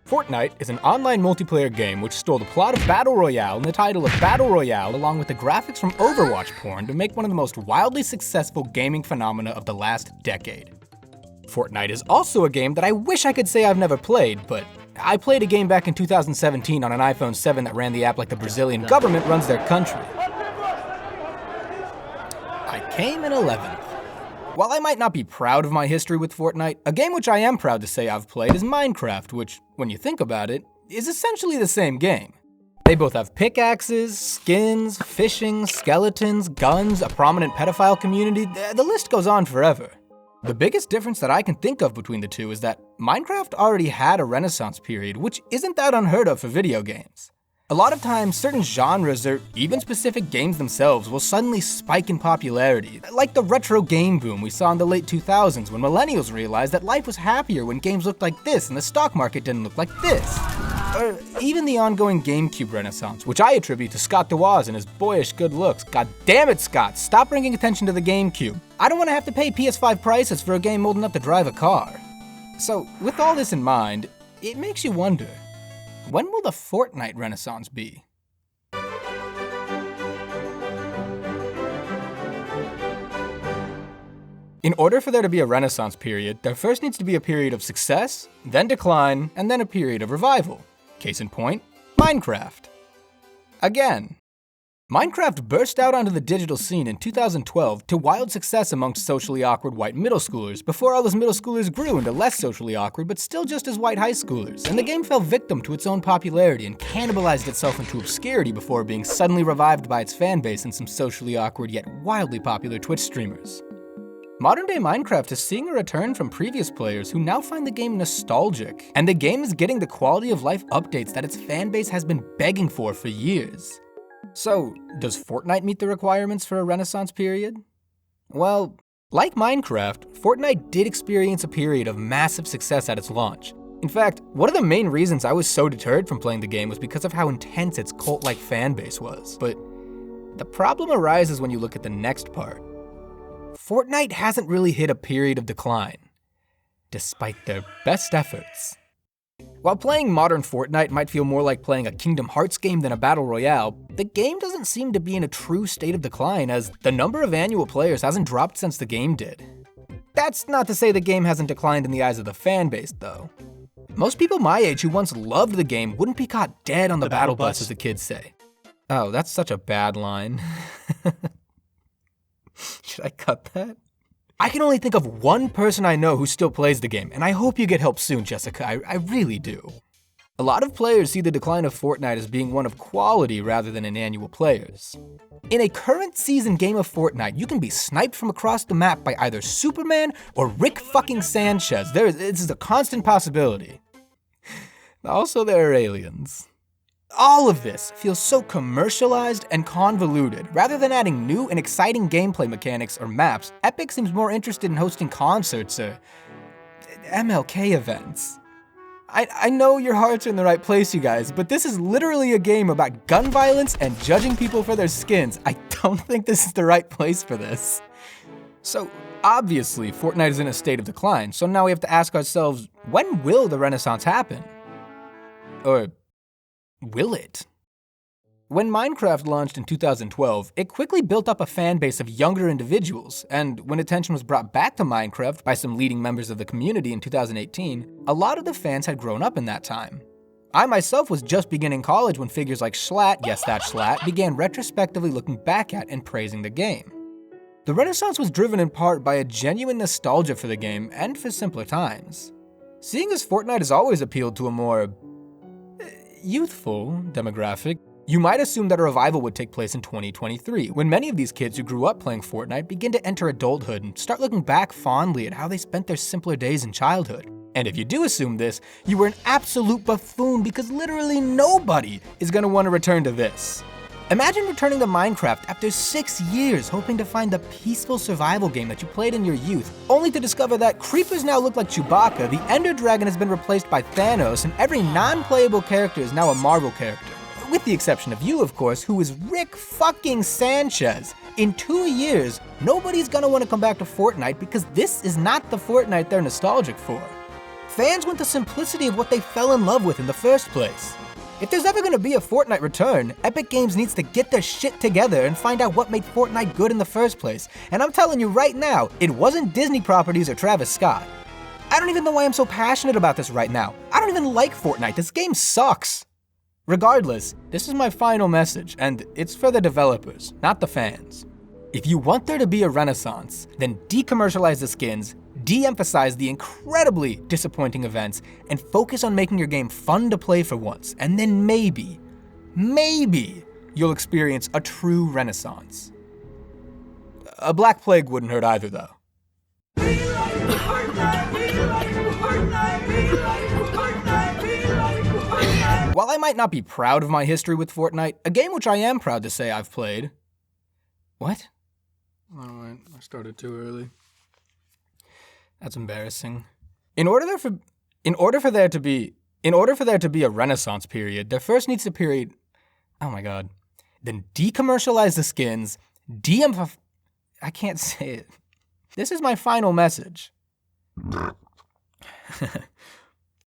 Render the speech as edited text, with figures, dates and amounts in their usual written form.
Fortnite is an online multiplayer game which stole the plot of Battle Royale and the title of Battle Royale along with the graphics from Overwatch porn to make one of the most wildly successful gaming phenomena of the last decade. Fortnite is also a game that I wish I could say I've never played, but I played a game back in 2017 on an iPhone 7 that ran the app like the Brazilian government runs their country. I came in 11th. While I might not be proud of my history with Fortnite, a game which I am proud to say I've played is Minecraft, which, when you think about it, is essentially the same game. They both have pickaxes, skins, fishing, skeletons, guns, a prominent pedophile community, the list goes on forever. The biggest difference that I can think of between the two is that Minecraft already had a renaissance period, which isn't that unheard of for video games. A lot of times, certain genres or even specific games themselves will suddenly spike in popularity, like the retro game boom we saw in the late 2000s when millennials realized that life was happier when games looked like this and the stock market didn't look like this. Or even the ongoing GameCube renaissance, which I attribute to Scott DeWaz and his boyish good looks. God damn it, Scott, stop bringing attention to the GameCube. I don't want to have to pay PS5 prices for a game old enough to drive a car. So, with all this in mind, it makes you wonder, when will the Fortnite renaissance be? In order for there to be a renaissance period, there first needs to be a period of success, then decline, and then a period of revival. Case in point, Minecraft. Again, Minecraft burst out onto the digital scene in 2012 to wild success amongst socially awkward white middle schoolers before all those middle schoolers grew into less socially awkward but still just as white high schoolers, and the game fell victim to its own popularity and cannibalized itself into obscurity before being suddenly revived by its fanbase and some socially awkward yet wildly popular Twitch streamers. Modern-day Minecraft is seeing a return from previous players who now find the game nostalgic, and the game is getting the quality of life updates that its fanbase has been begging for years. So, does Fortnite meet the requirements for a renaissance period? Well, like Minecraft, Fortnite did experience a period of massive success at its launch. In fact, one of the main reasons I was so deterred from playing the game was because of how intense its cult-like fanbase was. But the problem arises when you look at the next part. Fortnite hasn't really hit a period of decline, despite their best efforts. While playing modern Fortnite might feel more like playing a Kingdom Hearts game than a Battle Royale, the game doesn't seem to be in a true state of decline as the number of annual players hasn't dropped since the game did. That's not to say the game hasn't declined in the eyes of the fanbase, though. Most people my age who once loved the game wouldn't be caught dead on the battle bus, as the kids say. Oh, that's such a bad line. Should I cut that? I can only think of one person I know who still plays the game, and I hope you get help soon, Jessica. I really do. A lot of players see the decline of Fortnite as being one of quality rather than in annual players. In a current season game of Fortnite, you can be sniped from across the map by either Superman or Rick fucking Sanchez. This is a constant possibility. Also, there are aliens. All of this feels so commercialized and convoluted. Rather than adding new and exciting gameplay mechanics or maps, Epic seems more interested in hosting concerts or MLK events. I know your hearts are in the right place, you guys, but this is literally a game about gun violence and judging people for their skins. I don't think this is the right place for this. So, obviously, Fortnite is in a state of decline, so now we have to ask ourselves, when will the renaissance happen? Or will it? When Minecraft launched in 2012, it quickly built up a fan base of younger individuals, and when attention was brought back to Minecraft by some leading members of the community in 2018, a lot of the fans had grown up in that time. I myself was just beginning college when figures like Schlatt, yes that Schlatt, began retrospectively looking back at and praising the game. The Renaissance was driven in part by a genuine nostalgia for the game and for simpler times. Seeing as Fortnite has always appealed to a more youthful demographic, you might assume that a revival would take place in 2023, when many of these kids who grew up playing Fortnite begin to enter adulthood and start looking back fondly at how they spent their simpler days in childhood. And if you do assume this, you were an absolute buffoon because literally nobody is going to want to return to this. Imagine returning to Minecraft after 6 years hoping to find the peaceful survival game that you played in your youth, only to discover that creepers now look like Chewbacca, the Ender Dragon has been replaced by Thanos, and every non-playable character is now a Marvel character. With the exception of you, of course, who is Rick fucking Sanchez. In 2 years, nobody's gonna wanna come back to Fortnite because this is not the Fortnite they're nostalgic for. Fans want the simplicity of what they fell in love with in the first place. If there's ever gonna be a Fortnite return, Epic Games needs to get their shit together and find out what made Fortnite good in the first place. And I'm telling you right now, it wasn't Disney properties or Travis Scott. I don't even know why I'm so passionate about this right now. I don't even like Fortnite, this game sucks. Regardless, this is my final message, and it's for the developers, not the fans. If you want there to be a renaissance, then decommercialize the skins, de-emphasize the incredibly disappointing events, and focus on making your game fun to play for once, and then maybe you'll experience a true renaissance. A Black Plague wouldn't hurt either, though. While I might not be proud of my history with Fortnite, a game which I am proud to say I've played... What? Oh, I started too early. That's embarrassing. In order for there to be a renaissance period, there first needs a period... Oh my god. Then decommercialize the skins, I can't say it. This is my final message.